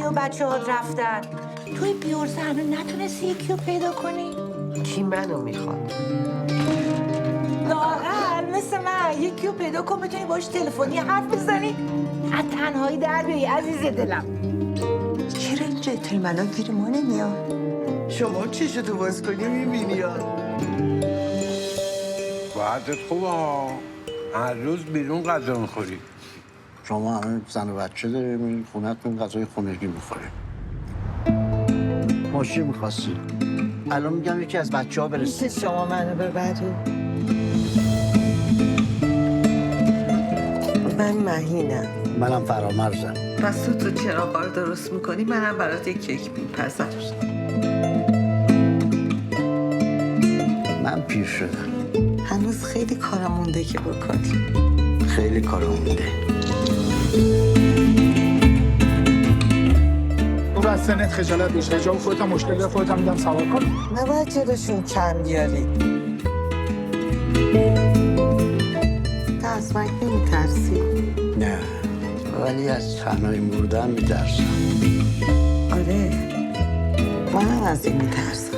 و بچه هات رفتن. توی بیورزه هنو نتونستی یکی رو پیدا کنی؟ کی منو میخواد؟ لااقل مثل من یکی رو پیدا کن بتونی باش تلفنی حرف بزنی، از تنهایی در بیایی عزیز دلم. چرا این جنتلمنا گیر ما نمیاد؟ شما چشتو باز کنی میبینی ها. وقتت خوبه ها. هر روز بیرون غذا میخوری. شما همه زن و بچه داریم این خونه‌تون غذای خونگی میخوریم. ماشین میخواستی؟ الان میگم یکی از بچه ها برسه. میشه شما منو ببری؟ من مهینم. منم فرامرزم. پس تو چراغا رو درست میکنی منم برات یک کیک میپزم. من پیر شدم. هنوز خیلی کارم مونده که بکنی. خیلی کار مونده. تو از سنت خجالت میشه. جا خودت هم مشکل داره، خودت هم میدم سوار کن. نباید جلوشون کم بیاری. تو از من نمیترسی؟ نه ولی از تنهایی مردن میترسم. آره منم از این میترسم.